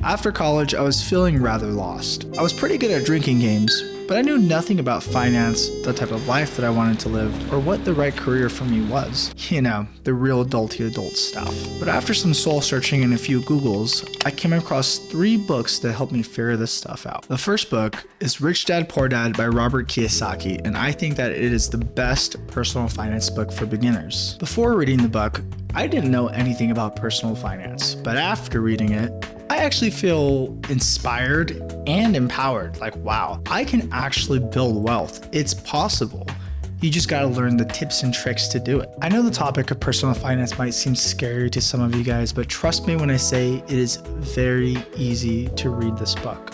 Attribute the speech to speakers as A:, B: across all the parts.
A: After college, I was feeling rather lost. I was pretty good at drinking games, but I knew nothing about finance, the type of life that I wanted to live, or what the right career for me was. You know, the real adulty adult stuff. But after some soul searching and a few Googles, I came across 3 books that helped me figure this stuff out. The first book is Rich Dad Poor Dad by Robert Kiyosaki, and I think that it is the best personal finance book for beginners. Before reading the book, I didn't know anything about personal finance, but after reading it, I actually feel inspired and empowered. Like, wow, I can actually build wealth. It's possible. You just gotta learn the tips and tricks to do it. I know the topic of personal finance might seem scary to some of you guys, but trust me when I say it is very easy to read this book.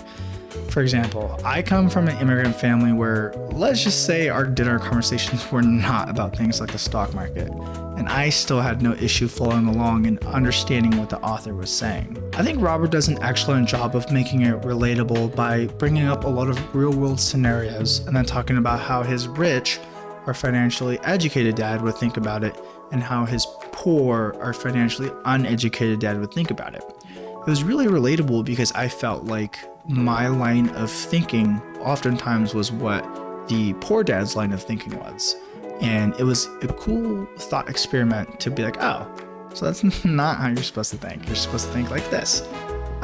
A: For example, I come from an immigrant family where, let's just say our dinner conversations were not about things like the stock market, and I still had no issue following along and understanding what the author was saying. I think Robert does an excellent job of making it relatable by bringing up a lot of real-world scenarios and then talking about how his rich or financially educated dad would think about it and how his poor or financially uneducated dad would think about it. It was really relatable because I felt like my line of thinking oftentimes was what the poor dad's line of thinking was. And it was a cool thought experiment to be like, oh, so that's not how you're supposed to think. You're supposed to think like this.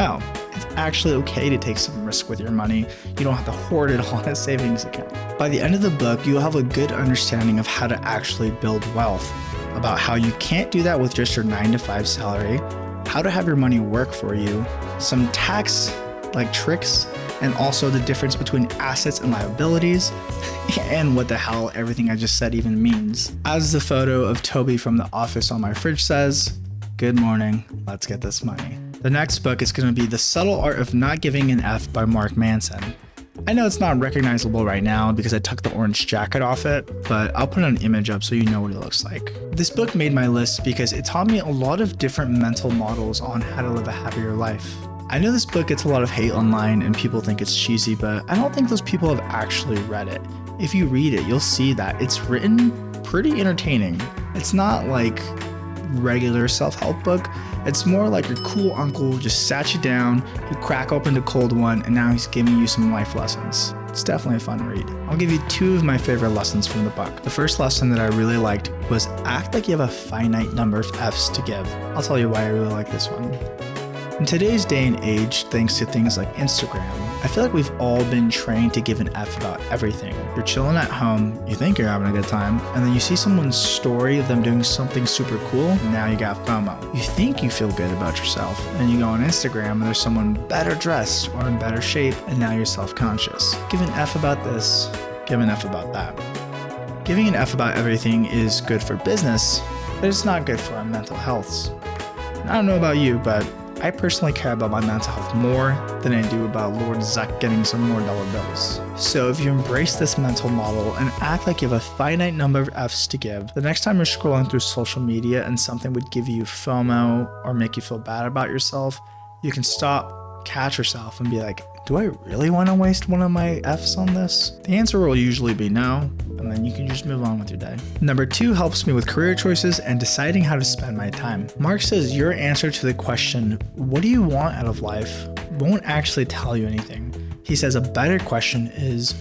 A: Oh, it's actually okay to take some risk with your money. You don't have to hoard it all in a savings account. By the end of the book, you'll have a good understanding of how to actually build wealth, about how you can't do that with just your 9-to-5 salary, how to have your money work for you, some tax tricks, and also the difference between assets and liabilities, and what the hell everything I just said even means. As the photo of Toby from The Office on my fridge says, good morning, let's get this money. The next book is going to be The Subtle Art of Not Giving an F by Mark Manson. I know it's not recognizable right now because I took the orange jacket off it, but I'll put an image up so you know what it looks like. This book made my list because it taught me a lot of different mental models on how to live a happier life. I know this book gets a lot of hate online and people think it's cheesy, but I don't think those people have actually read it. If you read it, you'll see that it's written pretty entertaining. It's not like regular self-help book. It's more like your cool uncle just sat you down, you crack open the cold one, and now he's giving you some life lessons. It's definitely a fun read. I'll give you 2 of my favorite lessons from the book. The first lesson that I really liked was act like you have a finite number of F's to give. I'll tell you why I really like this one. In today's day and age, thanks to things like Instagram, I feel like we've all been trained to give an F about everything. You're chilling at home, you think you're having a good time, and then you see someone's story of them doing something super cool, and now you got FOMO. You think you feel good about yourself, and you go on Instagram and there's someone better dressed or in better shape, and now you're self-conscious. Give an F about this, give an F about that. Giving an F about everything is good for business, but it's not good for our mental health. And I don't know about you, but I personally care about my mental health more than I do about Lord Zuck getting some more dollar bills. So if you embrace this mental model and act like you have a finite number of F's to give, the next time you're scrolling through social media and something would give you FOMO or make you feel bad about yourself, you can stop, catch yourself, and be like, do I really want to waste one of my F's on this? The answer will usually be no, and then you can just move on with your day. Number 2 helps me with career choices and deciding how to spend my time. Mark says your answer to the question, what do you want out of life, won't actually tell you anything. He says a better question is,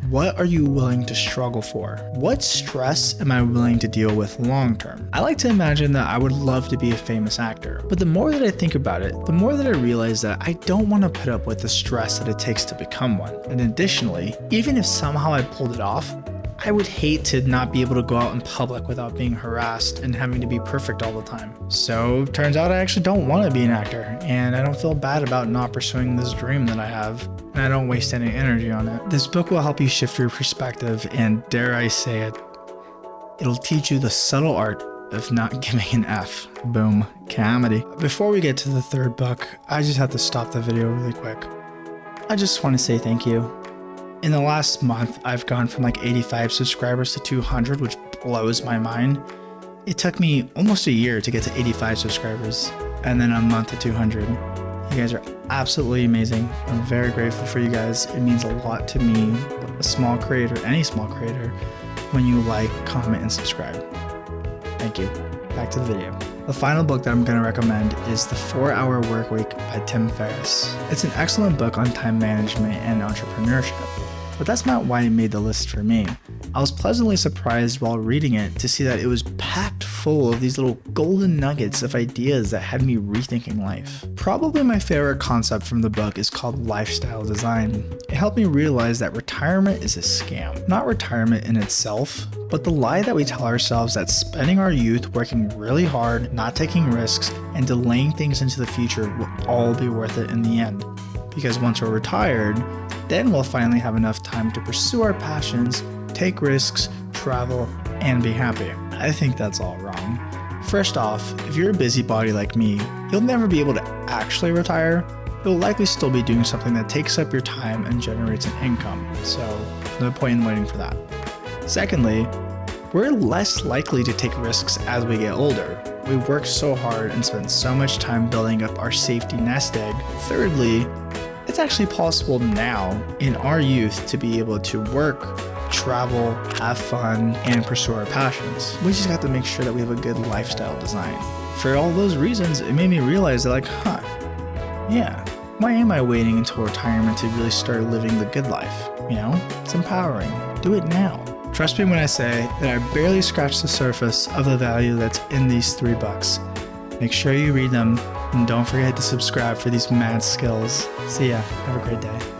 A: what are you willing to struggle for? What stress am I willing to deal with long term? I like to imagine that I would love to be a famous actor, but the more that I think about it, the more that I realize that I don't want to put up with the stress that it takes to become one. And additionally, even if somehow I pulled it off, I would hate to not be able to go out in public without being harassed and having to be perfect all the time. So turns out I actually don't want to be an actor, and I don't feel bad about not pursuing this dream that I have, and I don't waste any energy on it. This book will help you shift your perspective, and dare I say it, it'll teach you the subtle art of not giving an F. Boom, comedy. Before we get to the 3rd book, I just have to stop the video really quick. I just want to say thank you. In the last month, I've gone from 85 subscribers to 200, which blows my mind. It took me almost a year to get to 85 subscribers, and then a month to 200. You guys are absolutely amazing. I'm very grateful for you guys. It means a lot to me, a small creator, any small creator, when you like, comment, and subscribe. Thank you. back to the video. The final book that I'm going to recommend is The 4-Hour Workweek by Tim Ferriss. It's an excellent book on time management and entrepreneurship, but that's not why it made the list for me. I was pleasantly surprised while reading it to see that it was packed full of these little golden nuggets of ideas that had me rethinking life. Probably my favorite concept from the book is called lifestyle design. It helped me realize that retirement is a scam. Not retirement in itself, but the lie that we tell ourselves that spending our youth working really hard, not taking risks, and delaying things into the future will all be worth it in the end. Because once we're retired, then we'll finally have enough time to pursue our passions, take risks, travel, and be happy. I think that's all wrong. First off, if you're a busybody like me, you'll never be able to actually retire. You'll likely still be doing something that takes up your time and generates an income, so no point in waiting for that. Secondly, we're less likely to take risks as we get older. We work so hard and spend so much time building up our safety nest egg. Thirdly, it's actually possible now in our youth to be able to work, travel, have fun, and pursue our passions. We just have to make sure that we have a good lifestyle design. For all those reasons, it made me realize that why am I waiting until retirement to really start living the good life? It's empowering. Do it now. Trust me when I say that I barely scratched the surface of the value that's in these 3 books. Make sure you read them, and don't forget to subscribe for these mad skills. See ya. Have a great day.